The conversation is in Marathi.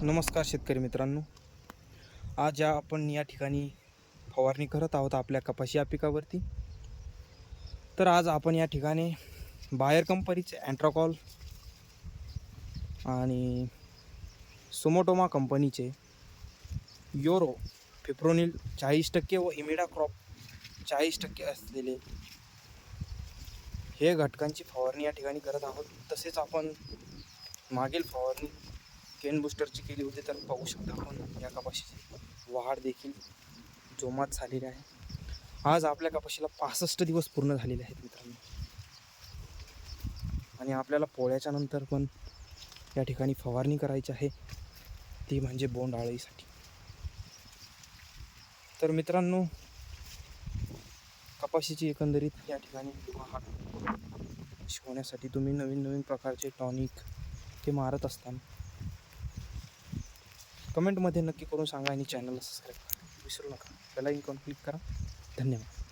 नमस्कार शेतकरी मित्रांनो. आज आपण या ठिकाणी फवारणी करत आहोत आपल्या कपाशी या पिकावरती. तर आज आपण या ठिकाणी बायर कंपनीचे अँट्राकॉल आणि सुमोटोमा कंपनीचे योरो फिप्रोनिल 40% व इमिडाक्रॉप 40% असलेले हे घटकांची फवारणी या ठिकाणी करत आहोत. तसेच आपण मागील फवारणी केन बूस्टरची केली होती. तर पाहू शकता आपण या कपाशीची वाढ देखील जोमात झालेली आहे. आज आपल्या कपाशीला 65 दिवस पूर्ण झालेले आहेत मित्रांनो, आणि आपल्याला पोळ्याच्या नंतर पण या ठिकाणी फवारणी करायची आहे, ती म्हणजे बोंडअळीसाठी. तर मित्रांनो, कपाशीची एकंदरीत या ठिकाणी वाढ होण्यासाठी तुम्ही नवीन नवीन प्रकारचे टॉनिक ते मारत असताना कमेंटमध्ये नक्की करून सांगा आणि चॅनलला सबस्क्राईब करा विसरू नका. बेल आयकॉन क्लिक करा. धन्यवाद.